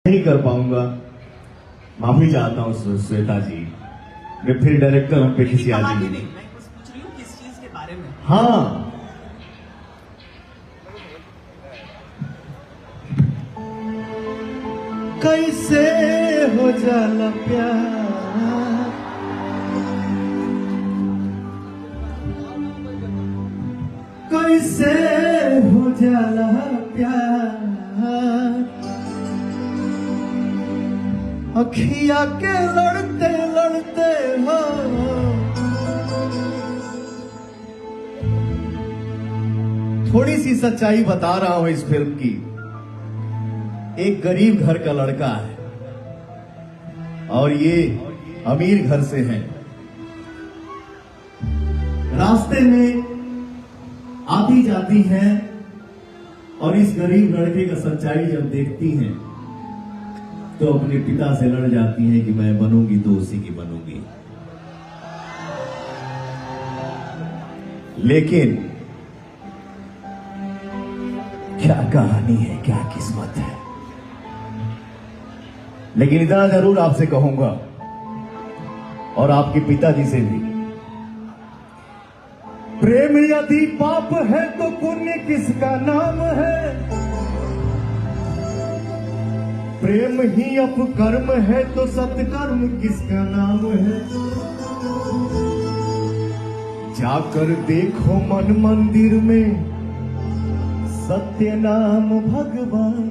नहीं कर पाऊंगा, माफी चाहता हूँ श्वेता जी। मैं फिर डायरेक्टर हम पे किसी आदमी नहीं, मैं कुछ पूछ रही हूँ किस चीज के बारे में। हाँ, कैसे हो जाला प्यार, कैसे हो जाला प्यार, अखिया के लड़ते लड़ते हो। थोड़ी सी सच्चाई बता रहा हूं इस फिल्म की। एक गरीब घर का लड़का है और ये अमीर घर से है। रास्ते में आती जाती हैं और इस गरीब लड़के का सच्चाई जब देखती हैं तो अपने पिता से लड़ जाती हैं कि मैं बनूंगी तो उसी की बनूंगी। लेकिन क्या कहानी है, क्या किस्मत है। लेकिन इतना जरूर आपसे कहूंगा और आपके पिताजी से भी, प्रेम यदि पाप है तो पुण्य किसका नाम है, प्रेम ही अपकर्म है तो सत्कर्म किसका नाम है। जाकर देखो मन मंदिर में सत्य नाम भगवान,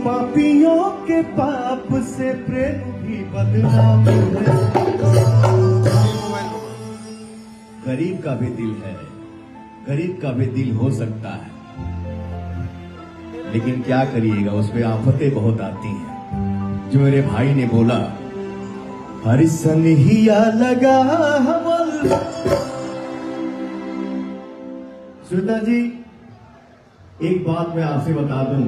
पापियों के पाप से प्रेम भी बदनाम है। गरीब का भी दिल है, गरीब का भी दिल हो सकता है, लेकिन क्या करिएगा, उसमें आफतें बहुत आती हैं। जो मेरे भाई ने बोला, हर सनहिया लगा हमल। श्वेता जी, एक बात मैं आपसे बता दूं,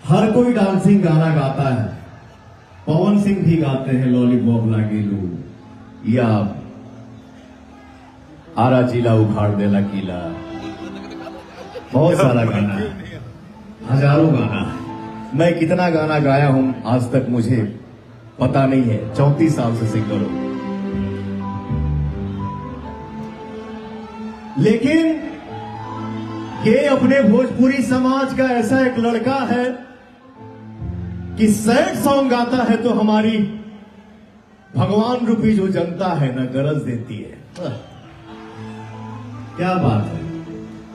हर कोई डांसिंग गाना गाता है। पवन सिंह भी गाते हैं लॉलीपॉप लागेलू, या आरा जिला उखाड़ देला किला, बहुत सारा गाना है, हजारों गाना है। मैं कितना गाना गाया हूं आज तक मुझे पता नहीं है, 34 साल से सिंगर हूं। लेकिन ये अपने भोजपुरी समाज का ऐसा एक लड़का है कि सैड सॉन्ग गाता है तो हमारी भगवान रूपी जो जनता है ना गरज देती है। क्या बात है।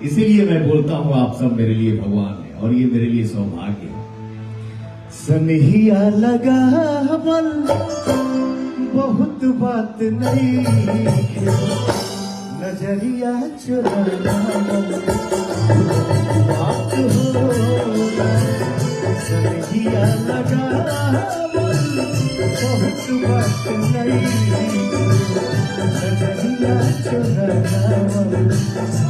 इसीलिए मैं बोलता हूं आप सब मेरे लिए भगवान है और ये मेरे लिए सौभाग्य है। सनहिया लगा बल बहुत बात नहीं, नजरिया चुराना बात हो। सनहिया लगा बल बहुत बात नहीं, नजरिया चुराना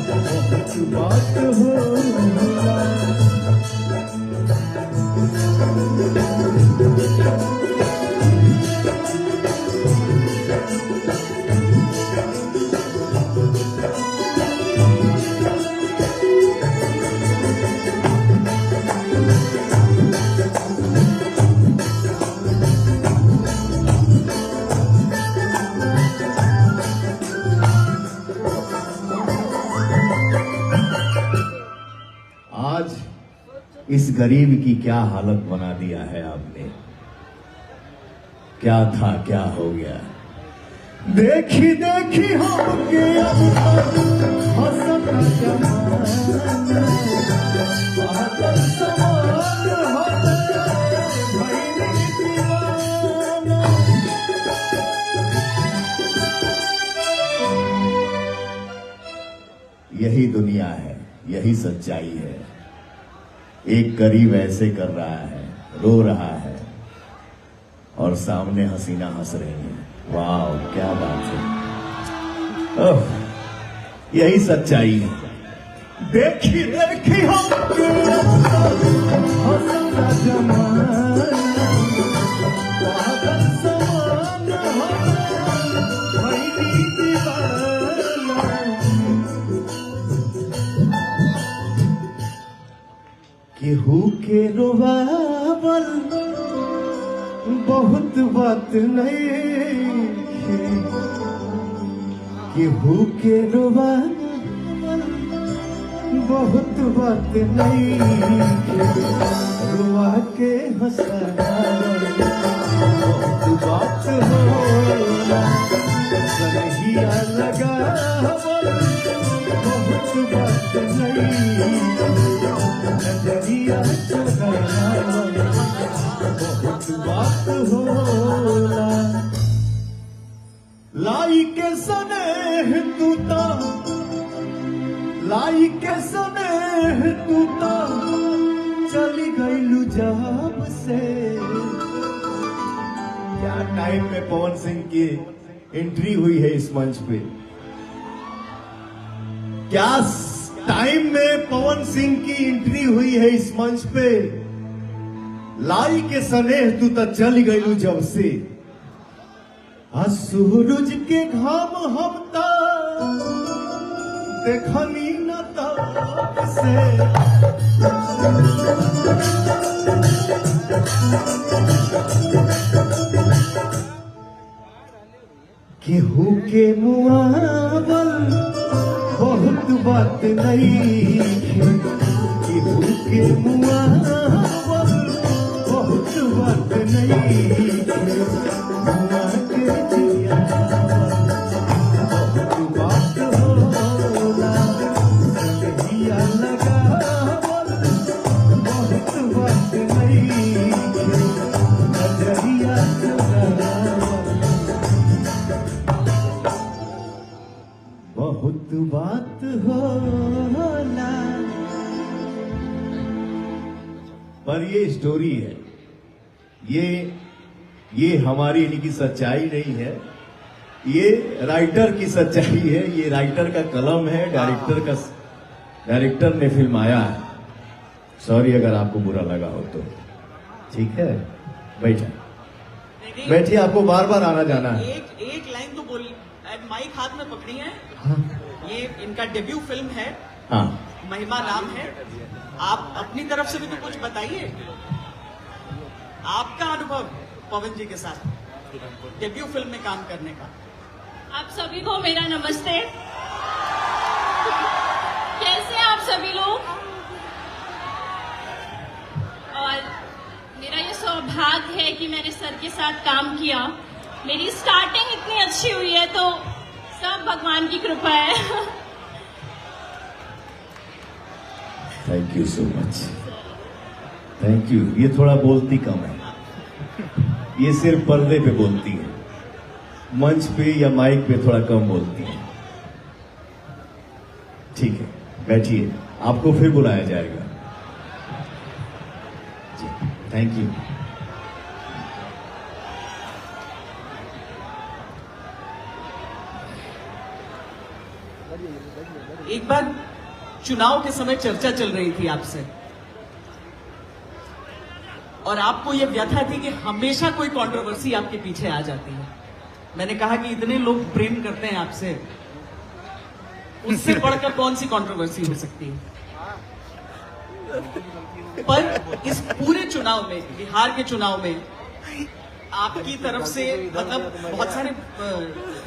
बहुत बात हो। आज इस गरीब की क्या हालत बना दिया है आपने। क्या था क्या हो गया। देखी देखी हमके हंसता जमाना, पागल समान हो गए भइली दीवाना। यही दुनिया है, यही सच्चाई है। एक गरीब ऐसे कर रहा है, रो रहा है और सामने हसीना हंस रही है। वाह क्या बात है। यही सच्चाई है। देखी देखी हमके हंसता जमाना, पागल समान हो भइली दीवाना। केहू के रोवावल बहुत बात नहीं, केहू के रोवावल बहुत बात नहीं, रुआ के हंसावल बहुत बात होला, सनहिया लगावल बहुत बात नहीं, नजरिया चुरावल बहुत बात होला। लाई के स्नेह तूता, लाई के स्नेह तूता चली गईलू जब से। क्या टाइम में पवन सिंह की एंट्री हुई है इस मंच पे, क्या टाइम में पवन सिंह की एंट्री हुई है इस मंच पे। लाई के स्नेह तूता चली गईलू जब से, सूरज के घाम हम ता देखनी न तब से। केहू के मुआवल बहुत बात नहीं, केहू के मुआवल बहुत बात नहीं, मुआ के जियावल बहुत बात होला, सनहिया लगावल बहुत बात नहीं, नजरिया चुरावल बहुत बात होला। पर ये स्टोरी है, ये हमारी यानी की सच्चाई नहीं है, ये राइटर की सच्चाई है, ये राइटर का कलम है, डायरेक्टर ने फिल्माया है। सॉरी अगर आपको बुरा लगा हो तो, ठीक है बैठिए, आपको बार बार आना जाना है। एक लाइन तो बोल, माइक हाथ में पकड़ी है। हाँ। ये इनका डेब्यू फिल्म है, हाँ महिमा नाम है। आप अपनी तरफ से भी तो कुछ बताइए, आपका अनुभव पवन जी के साथ डेब्यू फिल्म में काम करने का। आप सभी को मेरा नमस्ते। कैसे आप सभी लोग? और मेरा ये सौभाग्य है कि मैंने सर के साथ काम किया। मेरी स्टार्टिंग इतनी अच्छी हुई है तो सब भगवान की कृपा है। Thank you so much, thank you. ये थोड़ा बोलती कम है, ये सिर्फ पर्दे पे बोलती है, मंच पे या माइक पे थोड़ा कम बोलती है। ठीक है बैठिए, आपको फिर बुलाया जाएगा जी। Thank you. एक बार चुनाव के समय चर्चा चल रही थी आपसे, और आपको यह व्यथा थी कि हमेशा कोई कंट्रोवर्सी आपके पीछे आ जाती है। मैंने कहा कि इतने लोग प्रेम करते हैं आपसे, उससे बढ़कर कौन सी कंट्रोवर्सी हो सकती है। पर इस पूरे चुनाव में, बिहार के चुनाव में आपकी तरफ से मतलब बहुत सारे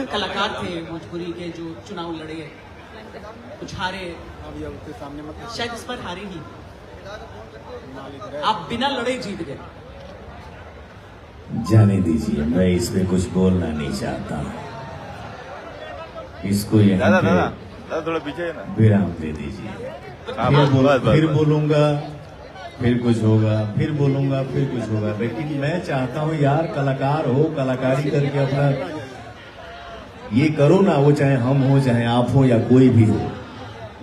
कलाकार थे भोजपुरी के जो चुनाव लड़े, कुछ हारे, शायद इस पर हारे ही, आप बिना लड़े जीत गए। जाने दीजिए, मैं इसमें कुछ बोलना नहीं चाहता, इसको यहाँ पे थोड़ा पीछे है ना, विराम दे दीजिए। फिर बोलूंगा, फिर कुछ होगा, फिर बोलूंगा, फिर कुछ होगा। लेकिन मैं चाहता हूँ यार, कलाकार हो, कलाकारी करके अपना ये करो ना, वो चाहे हम हो, चाहे आप हो, या कोई भी हो।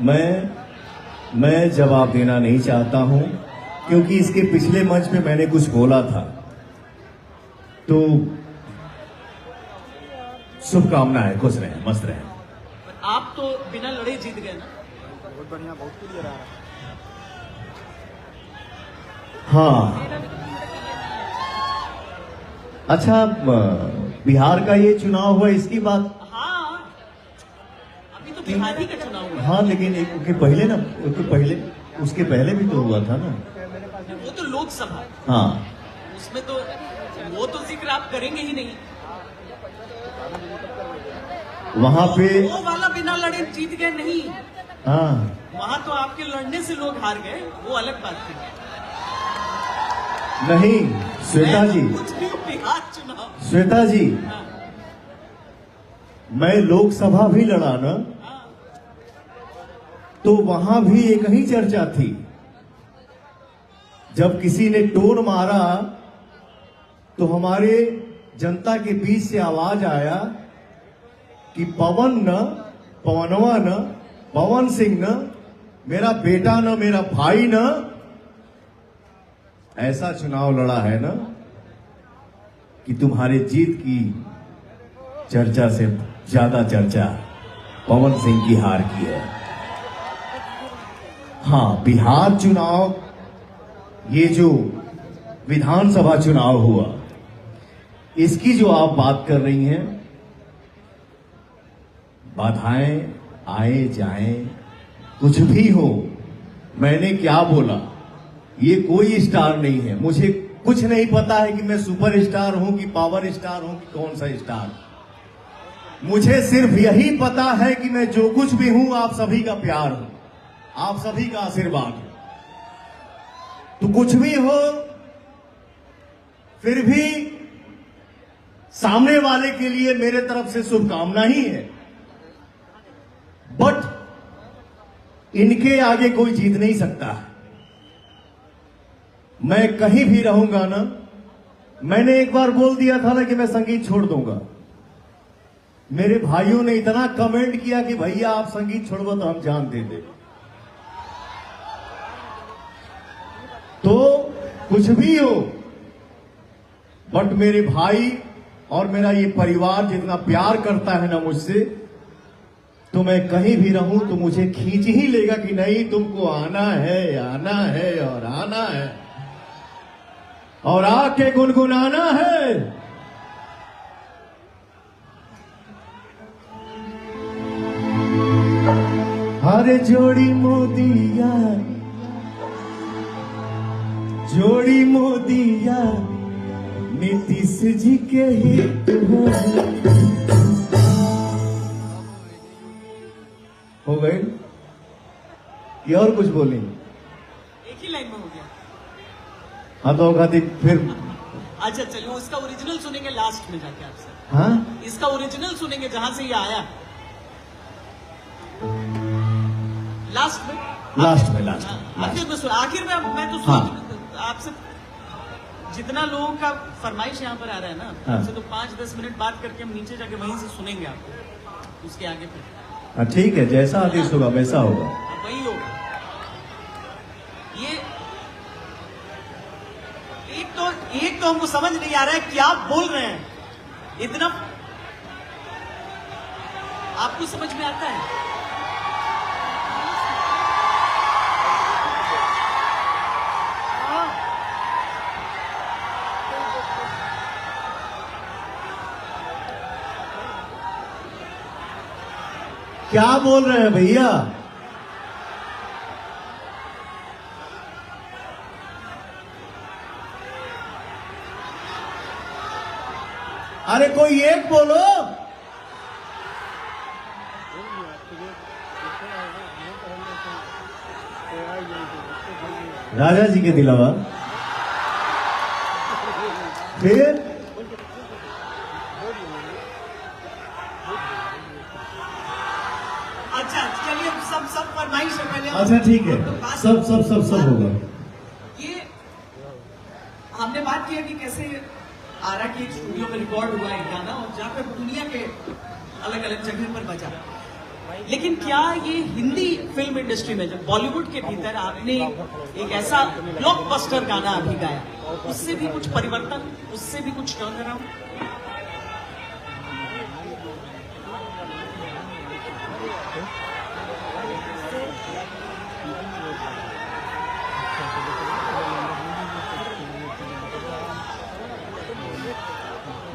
मैं जवाब देना नहीं चाहता हूं, क्योंकि इसके पिछले मंच में मैंने कुछ बोला था। तो शुभकामनाएं, खुश रहें, मस्त रहें। आप तो बिना लड़े जीत गए ना। बहुत बढ़िया, बहुत क्लियर आ रहा है। हाँ अच्छा, बिहार का ये चुनाव हुआ, इसकी बात। हाँ, अभी तो बिहार ही का चुनाव हुआ। हाँ लेकिन उसके पहले भी तो हुआ था ना। तो लोकसभा, हाँ, उसमें तो वो तो जिक्र आप करेंगे ही नहीं। वहां पे वो वाला बिना लड़े जीत गए नहीं, हाँ, वहां तो आपके लड़ने से लोग हार गए, वो अलग बात थी। नहीं श्वेता जी, कुछ भी बिहार चुनाव, श्वेता जी, हाँ, मैं लोकसभा भी लड़ा ना, हाँ, तो वहां भी एक ही चर्चा थी। जब किसी ने टोन मारा तो हमारे जनता के बीच से आवाज आया कि पवन न, पवनवा न, पवन सिंह न, मेरा बेटा न, मेरा भाई न, ऐसा चुनाव लड़ा है ना कि तुम्हारे जीत की चर्चा से ज्यादा चर्चा पवन सिंह की हार की है। हाँ, बिहार चुनाव, ये जो विधानसभा चुनाव हुआ, इसकी जो आप बात कर रही हैं, बाधाएं आए जाएं, कुछ भी हो, मैंने क्या बोला, ये कोई स्टार नहीं है। मुझे कुछ नहीं पता है कि मैं सुपर स्टार हूं कि पावर स्टार हूं कि कौन सा स्टार। मुझे सिर्फ यही पता है कि मैं जो कुछ भी हूं, आप सभी का प्यार हूं, आप सभी का आशीर्वाद है। तो कुछ भी हो, फिर भी सामने वाले के लिए मेरे तरफ से शुभकामना ही है। बट इनके आगे कोई जीत नहीं सकता। मैं कहीं भी रहूंगा ना, मैंने एक बार बोल दिया था ना कि मैं संगीत छोड़ दूंगा। मेरे भाइयों ने इतना कमेंट किया कि भैया आप संगीत छोड़ो तो हम जान दे दे। तो कुछ भी हो, बट मेरे भाई और मेरा ये परिवार जितना प्यार करता है ना मुझसे, तो मैं कहीं भी रहूं तो मुझे खींच ही लेगा कि नहीं, तुमको आना है और आना है और आके गुनगुनाना है। हरे जोड़ी मोदिया, जोड़ी मोदिया, नीतीश जी के हित हो गए। ये और कुछ बोलें? एक ही लाइन में हो गया। हाँ तो खाती फिर। अच्छा चलिए, उसका ओरिजिनल सुनेंगे लास्ट में जाके आपसे। हाँ, इसका ओरिजिनल सुनेंगे जहां से ये आया, लास्ट में। लास्ट में, लास्ट हाँ, में। आखिर में आखिर में मैं तो हाँ। आपसे जितना लोगों का फरमाइश यहाँ पर आ रहा है ना, हाँ। आपसे तो 5-10 मिनट बात करके हम नीचे जाके वहीं से सुनेंगे आपको, उसके आगे फिर हाँ ठीक है, जैसा आदेश होगा वैसा होगा। अब वही होगा। ये एक तो हमको समझ नहीं आ रहा है क्या बोल रहे हैं, इतना आपको समझ में आता है? क्या बोल रहे हैं भैया? अरे कोई एक बोलो। राजा जी के दिलावा फिर अच्छा चलिए, सब फरमाइश है पहले। अच्छा ठीक है, सब होगा। ये हमने बात किया कि कैसे आरा की एक स्टूडियो में रिकॉर्ड हुआ एक गाना और जाकर दुनिया के अलग अलग जगह पर बजा। लेकिन क्या ये हिंदी फिल्म इंडस्ट्री में, जब बॉलीवुड के भीतर आपने एक ऐसा ब्लॉकबस्टर गाना अभी गाया, उससे भी कुछ परिवर्तन, उससे भी कुछ टर्न अराउंड?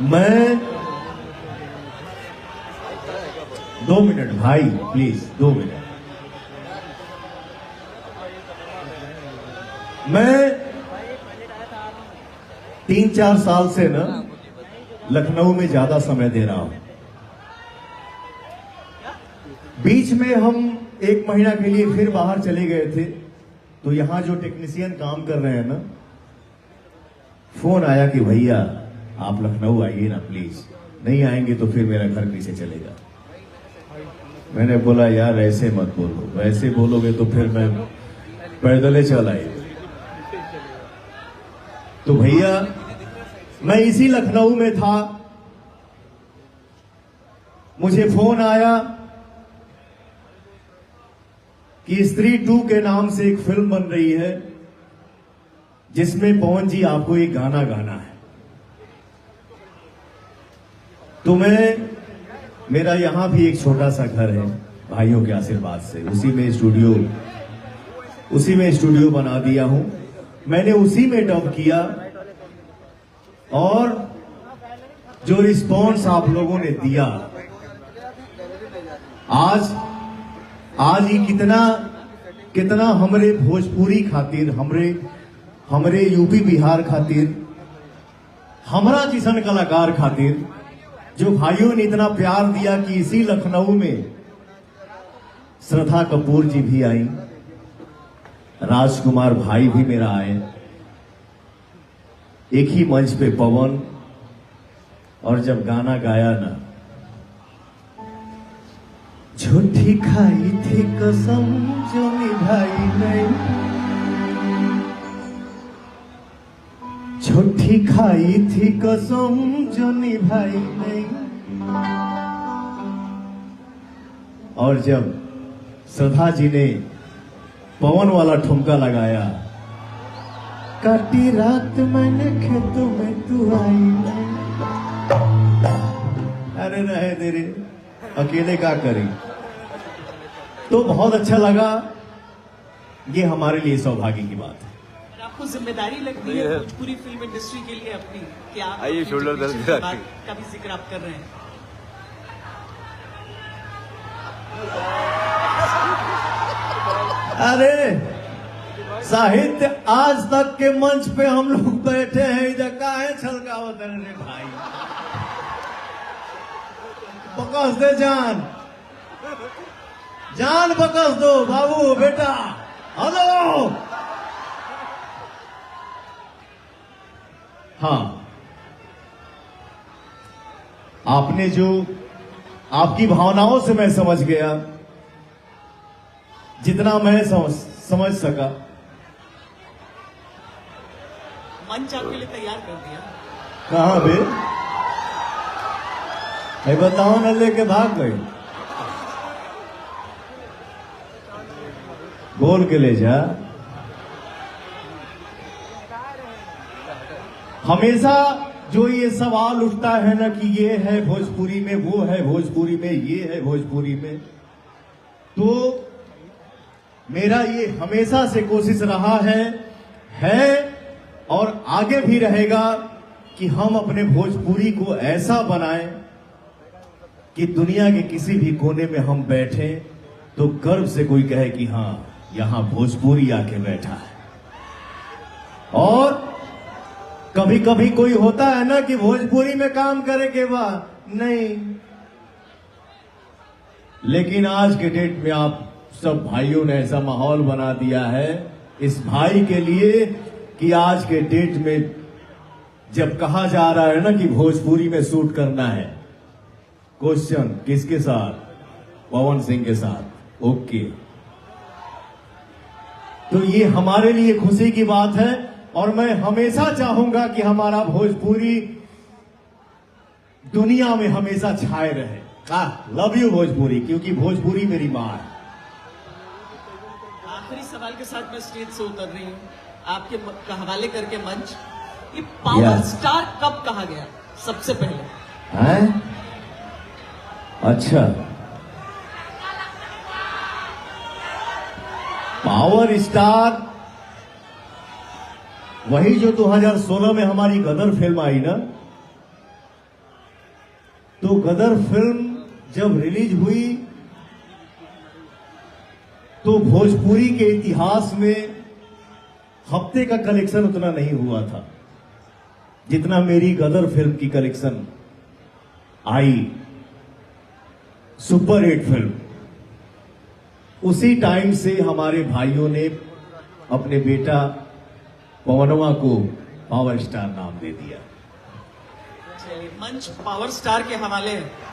मैं 2 मिनट भाई, प्लीज 2 मिनट। मैं 3-4 साल से ना लखनऊ में ज्यादा समय दे रहा हूं। बीच में हम 1 महीना के लिए फिर बाहर चले गए थे, तो यहां जो टेक्नीशियन काम कर रहे हैं ना, फोन आया कि भैया आप लखनऊ आइए ना प्लीज, नहीं आएंगे तो फिर मेरा घर कैसे चलेगा। मैंने बोला यार ऐसे मत बोलो, वैसे बोलोगे तो फिर मैं पैदल चल आई। तो भैया मैं इसी लखनऊ में था, मुझे फोन आया कि स्त्री 2 के नाम से एक फिल्म बन रही है जिसमें पवन जी आपको एक गाना गाना है। तो मेरा यहां भी एक छोटा सा घर है भाइयों के आशीर्वाद से, उसी में स्टूडियो बना दिया हूं। मैंने उसी में डब किया और जो रिस्पॉन्स आप लोगों ने दिया, आज ही कितना हमरे भोजपुरी खातिर, हमरे यूपी बिहार खातिर, हमरा जिसन कलाकार खातिर जो भाइयों ने इतना प्यार दिया कि इसी लखनऊ में श्रद्धा कपूर जी भी आई, राजकुमार भाई भी मेरा आए, एक ही मंच पे पवन, और जब गाना गाया ना, झूठी खाई थी कसम जो निभाई नहीं, झूठी खाई थी कसम जो निभाई नहीं। और जब श्रद्धा जी ने पवन वाला ठुमका लगाया, काटी रात मैंने खेतों में तू आई नहीं। अरे रहे दे रे, अकेले क्या करें। तो बहुत अच्छा लगा, ये हमारे लिए सौभाग्य की बात है। और आपको जिम्मेदारी लगती है भोजपुरी फिल्म इंडस्ट्री के लिए अपनी, क्या आप आइए शोल्डर दर्द का भी जिक्र आप कर रहे हैं? अरे साहित्य आज तक के मंच पे हम लोग बैठे हैं, इधर का है छलकावत रे भाई, बकस दे जान बकस दो बाबू बेटा, हेलो। हाँ, आपने जो, आपकी भावनाओं से मैं समझ गया, जितना मैं समझ सका। मंच आपके लिए तैयार कर दिया। कहां बे? है बताओ न, लेके भाग गई। बोल के ले जा। हमेशा जो ये सवाल उठता है ना कि ये है भोजपुरी में, वो है भोजपुरी में, ये है भोजपुरी में, तो मेरा ये हमेशा से कोशिश रहा है और आगे भी रहेगा कि हम अपने भोजपुरी को ऐसा बनाएं कि दुनिया के किसी भी कोने में हम बैठे तो गर्व से कोई कहे कि हां यहां भोजपुरी आके बैठा है। और कभी कभी कोई होता है ना कि भोजपुरी में काम करे के बाद नहीं, लेकिन आज के डेट में आप सब भाइयों ने ऐसा माहौल बना दिया है इस भाई के लिए कि आज के डेट में जब कहा जा रहा है ना कि भोजपुरी में शूट करना है, क्वेश्चन किसके साथ? पवन सिंह के साथ। ओके, तो ये हमारे लिए खुशी की बात है और मैं हमेशा चाहूंगा कि हमारा भोजपुरी दुनिया में हमेशा छाए रहे। लव यू भोजपुरी, क्योंकि भोजपुरी मेरी मां है। आखिरी सवाल के साथ मैं स्टेज से उतर रही हूँ, आपके हवाले करके मंच। ये पावर स्टार कब कहा गया सबसे पहले? हैं? अच्छा, पावर स्टार वही जो 2016 में हमारी गदर फिल्म आई ना, तो गदर फिल्म जब रिलीज हुई तो भोजपुरी के इतिहास में हफ्ते का कलेक्शन उतना नहीं हुआ था जितना मेरी गदर फिल्म की कलेक्शन आई, सुपर हिट फिल्म, उसी टाइम से हमारे भाइयों ने अपने बेटा पवनवा को पावर स्टार नाम दे दिया। चलिए, मंच पावर स्टार के हवाले है।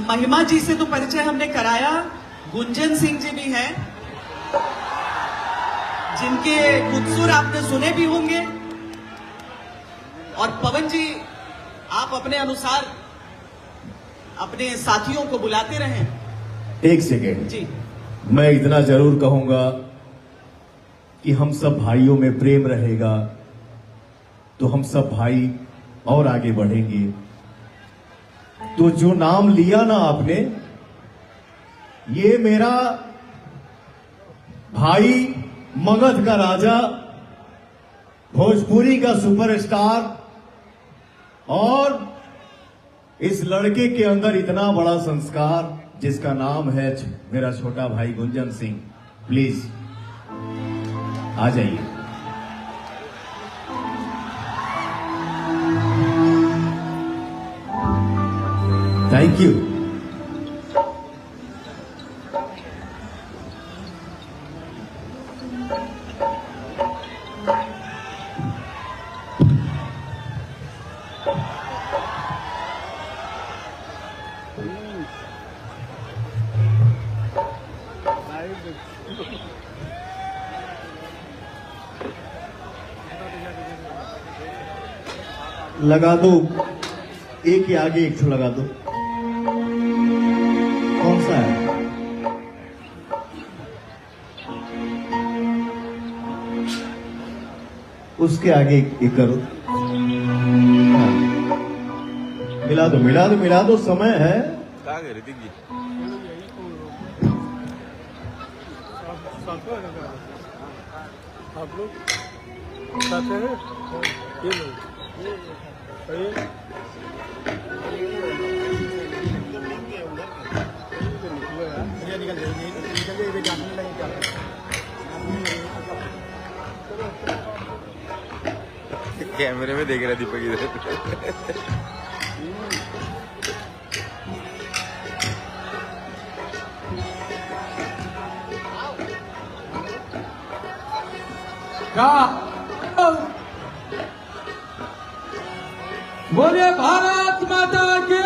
महिमा जी से तो परिचय हमने कराया, गुंजन सिंह जी भी हैं, जिनके कुत्सुर आपने सुने भी होंगे। और पवन जी, आप अपने अनुसार अपने साथियों को बुलाते रहें। एक सेकेंड जी, मैं इतना जरूर कहूंगा कि हम सब भाइयों में प्रेम रहेगा तो हम सब भाई और आगे बढ़ेंगे। तो जो नाम लिया ना आपने, ये मेरा भाई, मगध का राजा, भोजपुरी का सुपरस्टार, और इस लड़के के अंदर इतना बड़ा संस्कार जिसका नाम है मेरा छोटा भाई गुंजन सिंह। प्लीज आ जाइए। Thank you. लगा दो, एक के आगे एक ठो लगा दो। कौन सा है? उसके आगे एक करो। हाँ। मिला दो, मिला दो, मिला दो, समय है। क्या कह रही थी? आप लोग साथ हैं? ये लोग कैमरे में देख रहा दीपक इधर। बोले भारत माता की।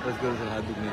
बस करो सर, हाथ दुखने